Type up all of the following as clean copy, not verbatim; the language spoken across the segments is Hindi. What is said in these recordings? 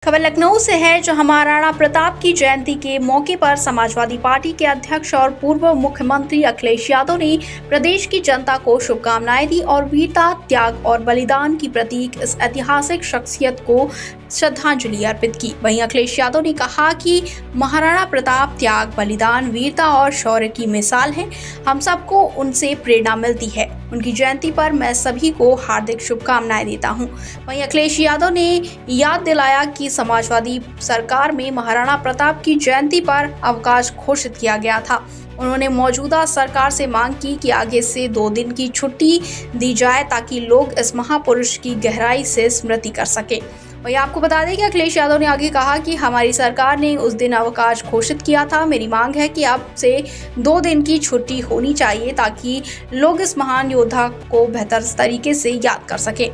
खबर लखनऊ से है, जहां महाराणा प्रताप की जयंती के मौके पर समाजवादी पार्टी के अध्यक्ष और पूर्व मुख्यमंत्री अखिलेश यादव ने प्रदेश की जनता को शुभकामनाएं दी और वीरता, त्याग और बलिदान की प्रतीक इस ऐतिहासिक शख्सियत को श्रद्धांजलि अर्पित की। वहीं अखिलेश यादव ने कहा कि महाराणा प्रताप त्याग, बलिदान, वीरता और शौर्य की मिसाल हैं। हम सबको उनसे प्रेरणा मिलती है। उनकी जयंती पर मैं सभी को हार्दिक शुभकामनाएं देता हूं। वहीं अखिलेश यादव ने याद दिलाया कि समाजवादी सरकार में महाराणा प्रताप की जयंती पर अवकाश घोषित किया गया था। उन्होंने मौजूदा सरकार से मांग की कि आगे से 2 दिन की छुट्टी दी जाए ताकि लोग इस महापुरुष की गहराई से स्मृति कर सके। वही आपको बता दें कि अखिलेश यादव ने आगे कहा कि हमारी सरकार ने उस दिन अवकाश घोषित किया था। मेरी मांग है कि अब से 2 दिन की छुट्टी होनी चाहिए ताकि लोग इस महान योद्धा को बेहतर तरीके से याद कर सके।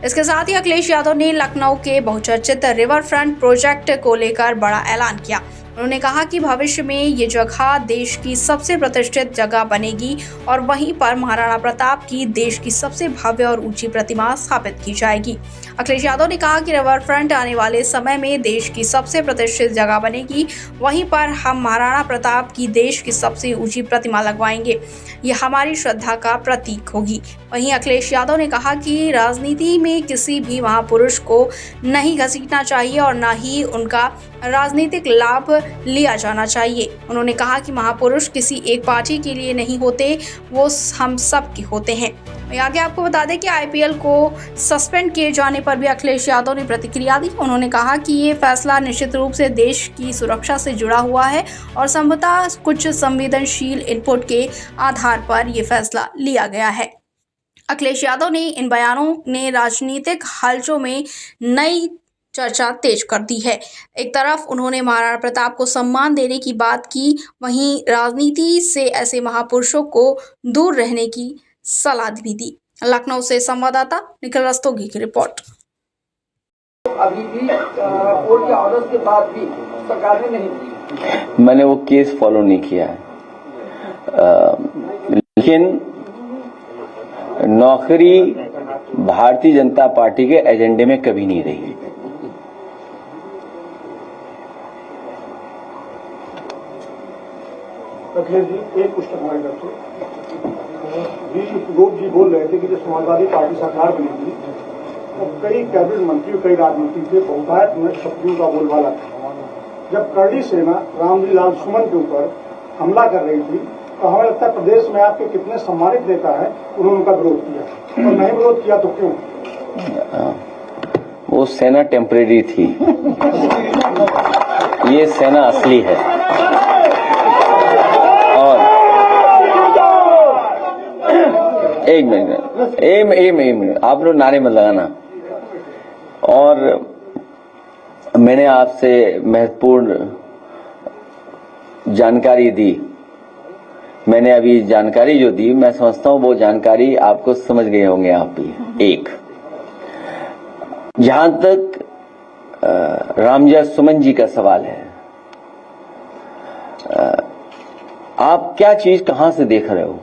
इसके साथ ही अखिलेश यादव ने लखनऊ के बहुचर्चित रिवर फ्रंट प्रोजेक्ट को लेकर बड़ा ऐलान किया। उन्होंने कहा कि भविष्य में ये जगह देश की सबसे प्रतिष्ठित जगह बनेगी और वहीं पर महाराणा प्रताप की देश की सबसे भव्य और ऊंची प्रतिमा स्थापित की जाएगी। अखिलेश यादव ने कहा कि रिवर फ्रंट आने वाले समय में देश की सबसे प्रतिष्ठित जगह बनेगी, वहीं पर हम महाराणा प्रताप की देश की सबसे ऊंची प्रतिमा लगवाएंगे। ये हमारी श्रद्धा का प्रतीक होगी। वहीं अखिलेश यादव ने कहा कि राजनीति में किसी भी महापुरुष को नहीं घसीटना चाहिए और न ही उनका राजनीतिक लाभ लिया जाना चाहिए। उन्होंने कहा कि महापुरुष किसी एक पार्टी के लिए नहीं होते, वो हम सब के होते हैं। आगे आपको बता दें कि आईपीएल को सस्पेंड किए जाने पर भी अखिलेश यादव ने प्रतिक्रिया दी। उन्होंने कहा कि ये फैसला निश्चित रूप से देश की सुरक्षा से जुड़ा हुआ है और संभवतः कुछ संवेदनशील इनपुट के आधार पर ये फैसला लिया गया है। अखिलेश यादव ने इन बयानों ने राजनीतिक हलचों में नई चर्चा तेज कर दी है। एक तरफ उन्होंने महाराणा प्रताप को सम्मान देने की बात की, वहीं राजनीति से ऐसे महापुरुषों को दूर रहने की सलाह भी दी। लखनऊ से संवाददाता निखिल रस्तोगी की रिपोर्ट। अभी भी कोर्ट के ऑर्डर के बाद भी सरकार ने नहीं दी। मैंने वो केस फॉलो नहीं किया है, लेकिन नौकरी भारतीय जनता पार्टी के एजेंडे में कभी नहीं रही। अखिलेश जी, एक क्वेश्चन हमारे तरफ से लोग जी बोल रहे थे कि जब समाजवादी पार्टी सरकार बनेगी तो कई कैबिनेट मंत्री, कई राजमंत्री थे, बहुतायत शक्तियों का बोलबाला था। जब करड़ी सेना रामजी लाल सुमन के ऊपर हमला कर रही थी तो हमें लगता है प्रदेश में आपके कितने सम्मानित नेता है उन्होंने उनका विरोध किया, और नहीं विरोध किया तो क्यों? वो सेना टेम्परेरी थी, ये सेना असली है। और एक मिनट आप लोग नारे मत लगाना। और मैंने आपसे महत्वपूर्ण जानकारी दी। मैंने अभी जानकारी जो दी, मैं समझता हूं वो जानकारी आपको समझ गए होंगे आप भी। एक, जहां तक रामजी सुमन जी का सवाल है, आप क्या चीज कहां से देख रहे हो?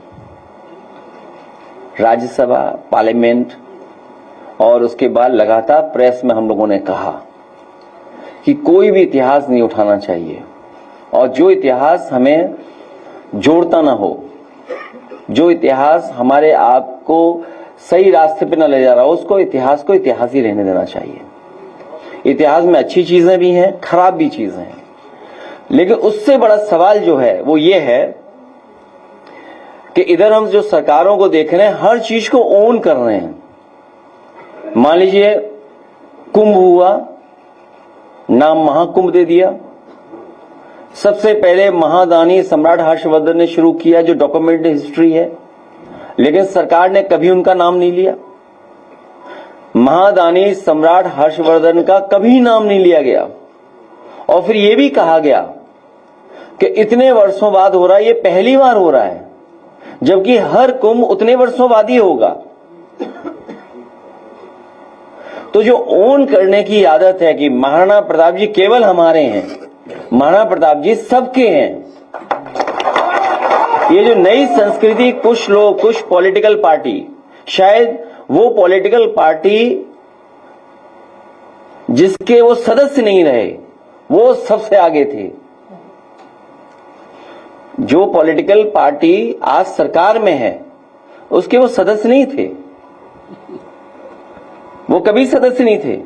राज्यसभा, पार्लियामेंट और उसके बाद लगातार प्रेस में हम लोगों ने कहा कि कोई भी इतिहास नहीं उठाना चाहिए, और जो इतिहास हमें जोड़ता ना हो, जो इतिहास हमारे आप को सही रास्ते पे न ले जा रहा हो, उसको इतिहास को इतिहास ही रहने देना चाहिए। इतिहास में अच्छी चीजें भी हैं, खराब भी चीजें हैं, लेकिन उससे बड़ा सवाल जो है वो ये है कि इधर हम जो सरकारों को देख रहे हैं, हर चीज को ओन कर रहे हैं। मान लीजिए कुंभ हुआ, नाम महाकुंभ दे दिया। सबसे पहले महादानी सम्राट हर्षवर्धन ने शुरू किया, जो डॉक्यूमेंट हिस्ट्री है, लेकिन सरकार ने कभी उनका नाम नहीं लिया। महादानी सम्राट हर्षवर्धन का कभी नाम नहीं लिया गया। और फिर यह भी कहा गया कि इतने वर्षों बाद हो रहा है, ये पहली बार हो रहा है, जबकि हर कुंभ उतने वर्षों बाद ही होगा। तो जो ओन करने की आदत है कि महाराणा प्रताप जी केवल हमारे हैं, महाराणा प्रताप जी सबके हैं, ये जो नई संस्कृति कुछ लोग, कुछ पॉलिटिकल पार्टी, शायद वो पॉलिटिकल पार्टी जिसके वो सदस्य नहीं रहे, वो सबसे आगे थे। जो पॉलिटिकल पार्टी आज सरकार में है, उसके वो सदस्य नहीं थे, वो कभी सदस्य नहीं थे।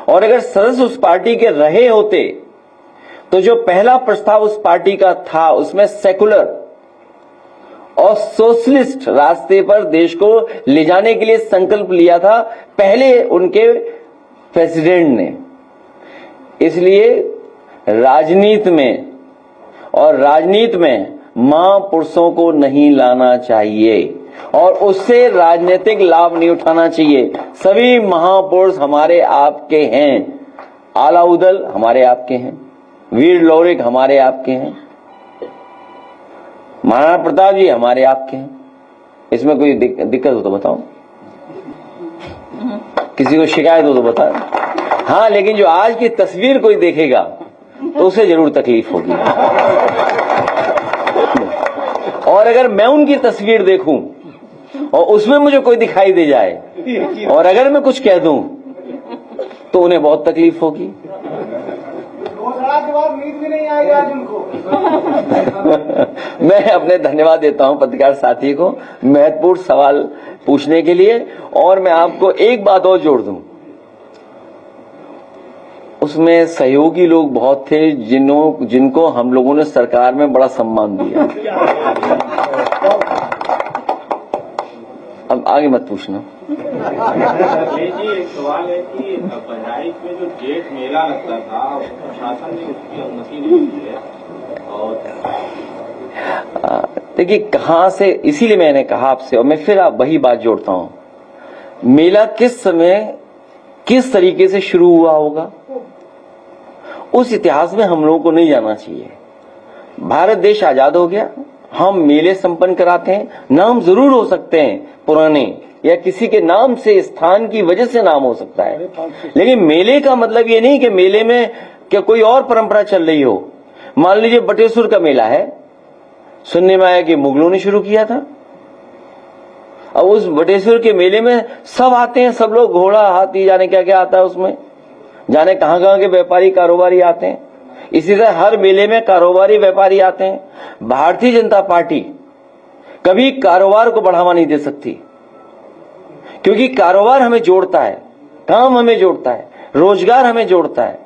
और अगर सदस्य उस पार्टी के रहे होते तो जो पहला प्रस्ताव उस पार्टी का था, उसमें सेकुलर और सोशलिस्ट रास्ते पर देश को ले जाने के लिए संकल्प लिया था पहले उनके प्रेसिडेंट ने। इसलिए राजनीति में महापुरुषों को नहीं लाना चाहिए और उससे राजनीतिक लाभ नहीं उठाना चाहिए। सभी महापुरुष हमारे आपके हैं, आलाउदल हमारे आपके हैं, वीर लौरिक हमारे आपके हैं, महाराणा प्रताप जी हमारे आपके हैं। इसमें कोई दिक्कत हो तो बताओ, किसी को शिकायत हो तो बताओ। हाँ, लेकिन जो आज की तस्वीर कोई देखेगा तो उसे जरूर तकलीफ होगी। और अगर मैं उनकी तस्वीर देखूं और उसमें मुझे कोई दिखाई दे जाए और अगर मैं कुछ कह दूं तो उन्हें बहुत तकलीफ होगी। के बाद नींद भी नहीं आएगी आज उनको। मैं अपने धन्यवाद देता हूं पत्रकार साथी को महत्वपूर्ण सवाल पूछने के लिए। और मैं आपको एक बात और जोड़ दूं, उसमें सहयोगी लोग बहुत थे जिनको हम लोगों ने सरकार में बड़ा सम्मान दिया। अब आगे मत पूछना। जी, एक सवाल है कि बहराइच में जो जेठ मेला लगता था, प्रशासन ने उसकी अनुमति नहीं दी है। और देखिए कहां से, इसीलिए मैंने कहा आपसे, और मैं फिर वही बात जोड़ता हूं, मेला किस समय किस तरीके से शुरू हुआ होगा उस इतिहास में हम लोगों को नहीं जाना चाहिए। भारत देश आजाद हो गया, हम मेले संपन्न कराते हैं। नाम जरूर हो सकते हैं पुराने, या किसी के नाम से, स्थान की वजह से नाम हो सकता है, लेकिन मेले का मतलब ये नहीं कि मेले में क्या कोई और परंपरा चल रही हो। मान लीजिए बटेश्वर का मेला है, सुनने में आया कि मुगलों ने शुरू किया था। अब उस बटेश्वर के मेले में सब आते हैं, सब लोग, घोड़ा हाथी जाने क्या क्या आता है उसमें, जाने कहां कहां के व्यापारी कारोबारी आते हैं। इसी तरह हर मेले में कारोबारी व्यापारी आते हैं। भारतीय जनता पार्टी कभी कारोबार को बढ़ावा नहीं दे सकती, क्योंकि कारोबार हमें जोड़ता है, काम हमें जोड़ता है, रोजगार हमें जोड़ता है।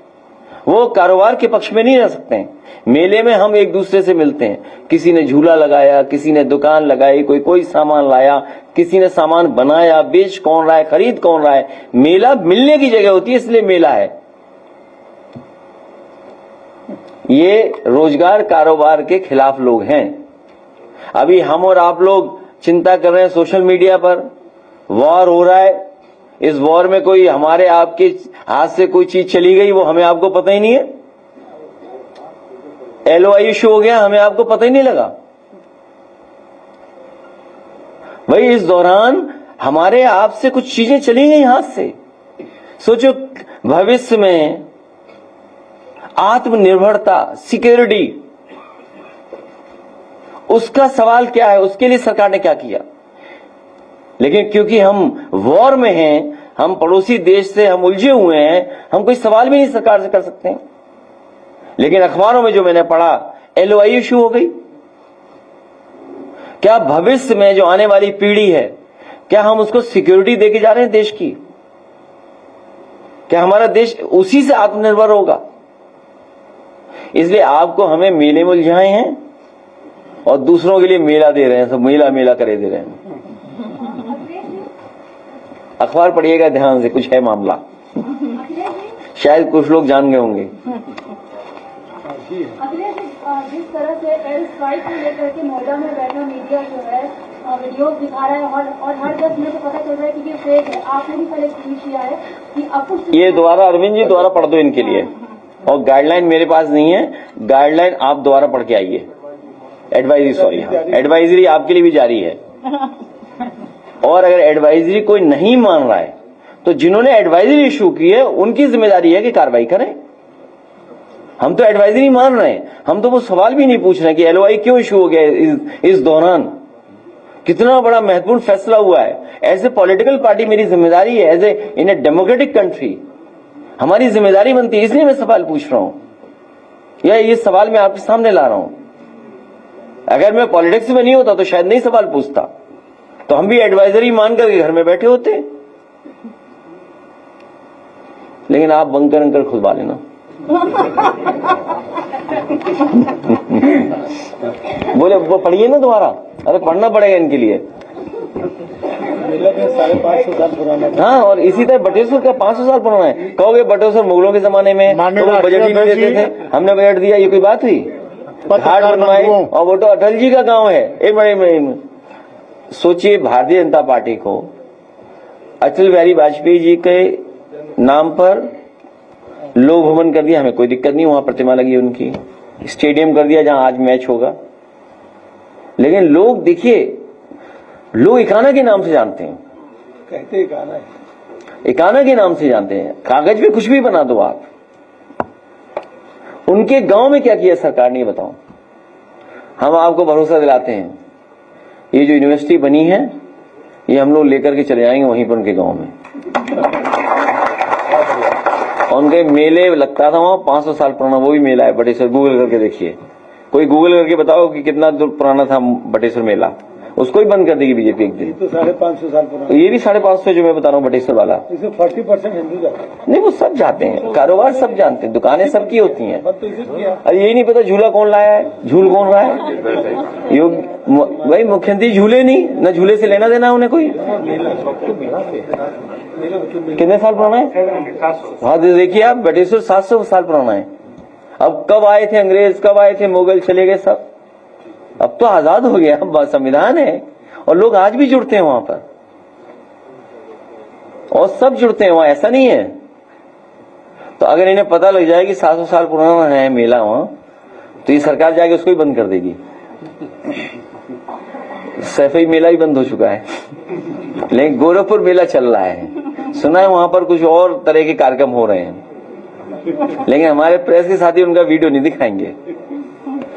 वो कारोबार के पक्ष में नहीं रह सकते हैं। मेले में हम एक दूसरे से मिलते हैं, किसी ने झूला लगाया, किसी ने दुकान लगाई, कोई सामान लाया, किसी ने सामान बनाया, बेच कौन रहा है, खरीद कौन रहा है। मेला मिलने की जगह होती है, इसलिए मेला है। ये रोजगार कारोबार के खिलाफ लोग हैं। अभी हम और आप लोग चिंता कर रहे हैं, सोशल मीडिया पर वॉर हो रहा है, इस वॉर में कोई हमारे आपके हाथ से कोई चीज चली गई, वो हमें आपको पता ही नहीं है। LOI इशू हो गया, हमें आपको पता ही नहीं लगा। भाई इस दौरान हमारे आपसे कुछ चीजें चली गई हाथ से। सोचो भविष्य में आत्मनिर्भरता, सिक्योरिटी, उसका सवाल क्या है, उसके लिए सरकार ने क्या किया। लेकिन क्योंकि हम वॉर में हैं, हम पड़ोसी देश से हम उलझे हुए हैं, हम कोई सवाल भी नहीं सरकार से कर सकते हैं। लेकिन अखबारों में जो मैंने पढ़ा, LOI इशू हो गई। क्या भविष्य में जो आने वाली पीढ़ी है, क्या हम उसको सिक्योरिटी देके जा रहे हैं देश की? क्या हमारा देश उसी से आत्मनिर्भर होगा? इसलिए आपको हमें मेले में उलझाए हैं और दूसरों के लिए मेला दे रहे हैं, सब मेला मेला करे दे रहे हैं। अखबार पढ़िएगा ध्यान से, कुछ है मामला, शायद कुछ लोग जान गए होंगे। अखिलेश, जिस तरह से एयर स्ट्राइक को लेकर के नोएडा में बैठा मीडिया जो है वीडियो दिखा रहा है और हर 10 मिनट पता चल रहा है कि ये फेक है। आपने भी पहले ट्वीट किया है कि अब कुछ ये दोबारा अरविंद जी दोबारा पढ़ दो इनके लिए, और गाइडलाइन मेरे पास नहीं है, गाइडलाइन आप दोबारा पढ़ के आइए। एडवाइजरी, सॉरी, हाँ, एडवाइजरी आपके लिए भी जारी है। और अगर एडवाइजरी कोई नहीं मान रहा है तो जिन्होंने एडवाइजरी इशू की है उनकी जिम्मेदारी है कि कार्रवाई करें। हम तो एडवाइजरी मान रहे हैं, हम तो वो सवाल भी नहीं पूछ रहे कि LOI क्यों इशू हो गया इस दौरान, कितना बड़ा महत्वपूर्ण फैसला हुआ है। एज ए पॉलिटिकल पार्टी मेरी जिम्मेदारी है, as a in a democratic country हमारी जिम्मेदारी बनती है, इसलिए मैं सवाल पूछ रहा हूं, या ये सवाल मैं आपके सामने ला रहा हूं। अगर मैं पॉलिटिक्स में नहीं होता तो शायद नहीं सवाल पूछता, तो हम भी एडवाइजरी मान करके घर में बैठे होते। लेकिन आप बंकर अंकर खुदवा लेना। बोले वो पढ़िए ना दोबारा, अरे पढ़ना पड़ेगा इनके लिए। 550 साल पुराना। हाँ, और इसी तरह बटेश्वर का 500 साल पुराना है। कहोगे बटेश्वर मुगलों के जमाने में तो वो बजट ही नहीं देते थे, हमने बजट दिया, ये कोई बात हुई? घाट बनवाए, और वो तो अटल जी का गांव है। एक मिनट सोचिए, भारतीय जनता पार्टी को अटल बिहारी वाजपेयी जी के नाम पर लोक भवन कर दिया, हमें कोई दिक्कत नहीं, वहां प्रतिमा लगी उनकी, स्टेडियम कर दिया जहां आज मैच होगा। लेकिन लोग देखिए, लोग इकाना के नाम से जानते हैं, कहते इकाना है, इकाना के नाम से जानते हैं। कागज पे कुछ भी बना दो आप। उनके गांव में क्या किया सरकार ने, बताओ। हम आपको भरोसा दिलाते हैं, ये जो यूनिवर्सिटी बनी है ये हम लोग लेकर के चले जाएंगे वहीं पर उनके गांव में। उनके मेले लगता था वहां, 500 साल पुराना वो भी मेला है बटेश्वर, गूगल करके देखिए। कोई गूगल करके बताओ कि कितना पुराना था बटेश्वर मेला, उसको ही बंद कर देगी बीजेपी एक दिन। तो 550 साल पुराना। तो ये भी 550 जो मैं बता रहा हूँ बटेश्वर वाला, इसमें 40% हिंदू जाते हैं। नहीं वो सब जाते हैं, कारोबार सब जानते हैं, दुकानें सबकी होती हैं। तो इसे किया। अरे यही नहीं पता झूला कौन लाया है, झूल कौन रहा है। योग भाई मुख्यमंत्री झूले नहीं, न झूले से लेना देना उन्हें कोई। कितने साल पुराना है? हाँ देखिए आप, बटेश्वर 700 साल पुराना है। अब कब आए थे अंग्रेज, कब आए थे मुगल, चले गए सब। अब तो आजाद हो गया, अब संविधान है, और लोग आज भी जुड़ते हैं वहां पर, और सब जुड़ते हैं वहां, ऐसा नहीं है। तो अगर इन्हें पता लग जाए कि 700 साल पुराना है मेला वहां, तो ये सरकार जाके उसको ही बंद कर देगी। सैफई मेला ही बंद हो चुका है, लेकिन गोरखपुर मेला चल रहा है। सुना है वहां पर कुछ और तरह के कार्यक्रम हो रहे हैं, लेकिन हमारे प्रेस के साथी उनका वीडियो नहीं दिखाएंगे।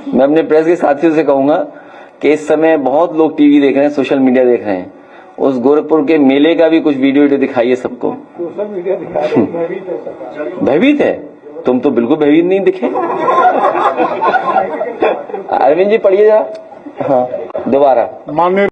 मैं अपने प्रेस के साथियों से कहूंगा कि इस समय बहुत लोग टीवी देख रहे हैं, सोशल मीडिया देख रहे हैं, उस गोरखपुर के मेले का भी कुछ वीडियो दिखाइए सबको। सोशल मीडिया दिखा रहे हैं, भयभीत है सरकार। भयभीत है? तुम तो बिल्कुल भयभीत नहीं दिखे। अरविंद जी पढ़िए जरा, हाँ दोबारा। माननीय